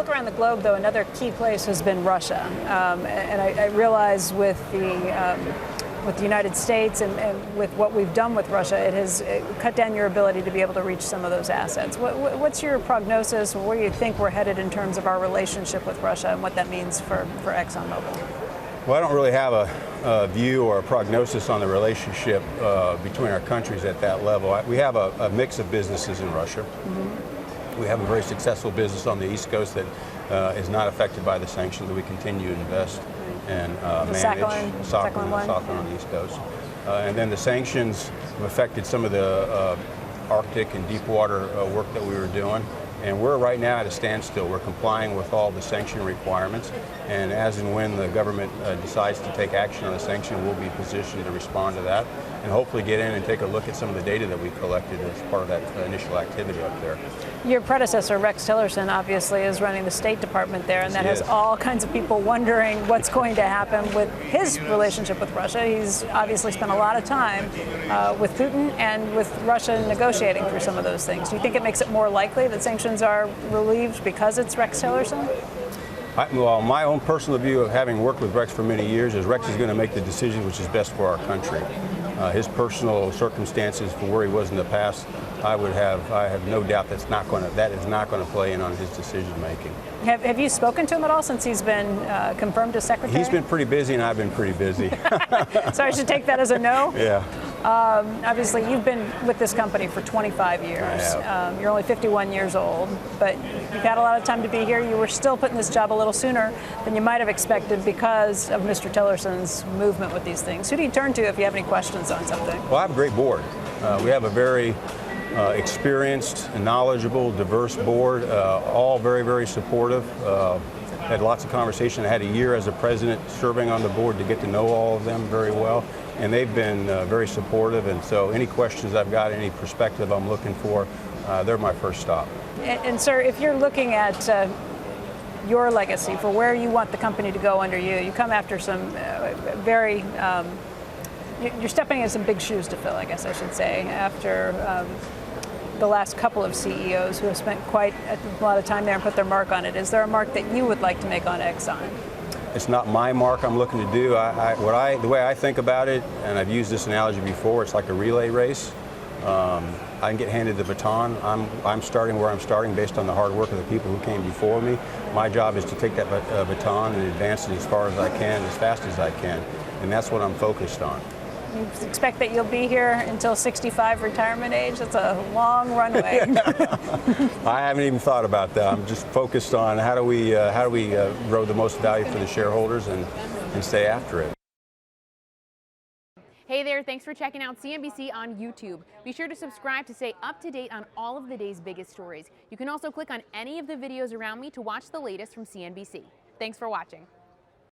look around the globe, though, another key place has been Russia. And I realize with the United States and with what we've done with Russia, it has cut down your ability to be able to reach some of those assets. What's your prognosis? Where do you think we're headed in terms of our relationship with Russia and what that means for Exxon Mobil? Well, I don't really have a view or a prognosis on the relationship between our countries at that level. We have a mix of businesses in Russia. Mm-hmm. We have a very successful business on the East Coast that is not affected by the sanctions, that we continue to invest and manage. Sakhalin on the East Coast. And then the sanctions have affected some of the Arctic and deep water work that we were doing. And we're right now at a standstill. We're complying with all the sanction requirements. And as and when the government decides to take action on a sanction, we'll be positioned to respond to that and hopefully get in and take a look at some of the data that we collected as part of that initial activity up there. Your predecessor, Rex Tillerson, obviously is running the State Department there, and that has all kinds of people wondering what's going to happen with his relationship with Russia. He's obviously spent a lot of time with Putin and with Russia negotiating through some of those things. Do you think it makes it more likely that sanctions are relieved because it's Rex Tillerson? Well, my own personal view of having worked with Rex for many years is Rex is going to make the decision which is best for our country. His personal circumstances for where he was in the past, I have no doubt that is not going to play in on his decision making. Have you spoken to him at all since he's been confirmed as secretary? He's been pretty busy, and I've been pretty busy. So I should take that as a no? Yeah. Obviously, you've been with this company for 25 years. I have. You're only 51 years old, but you've had a lot of time to be here. You were still put in this job a little sooner than you might have expected because of Mr. Tillerson's movement with these things. Who do you turn to if you have any questions on something? Well, I have a great board. We have a very experienced, knowledgeable, diverse board, all very, very supportive. Had lots of conversation. I had a year as a president serving on the board to get to know all of them very well, and they've been very supportive. And so any questions I've got, any perspective I'm looking for, they're my first stop. And sir, if you're looking at your legacy for where you want the company to go under you, you come after some you're stepping into some big shoes to fill, I guess I should say, after the last couple of CEOs who have spent quite a lot of time there and put their mark on it. Is there a mark that you would like to make on Exxon? It's not my mark I'm looking to do. The way I think about it, and I've used this analogy before, it's like a relay race. I can get handed the baton. I'm starting where I'm starting based on the hard work of the people who came before me. My job is to take that baton and advance it as far as I can, as fast as I can, and that's what I'm focused on. You expect that you'll be here until 65 retirement age? That's a long runway. I haven't even thought about that. I'm just focused on how do we grow the most value for the shareholders and stay after it. Hey there, thanks for checking out CNBC on YouTube. Be sure to subscribe to stay up to date on all of the day's biggest stories. You can also click on any of the videos around me to watch the latest from CNBC. Thanks for watching.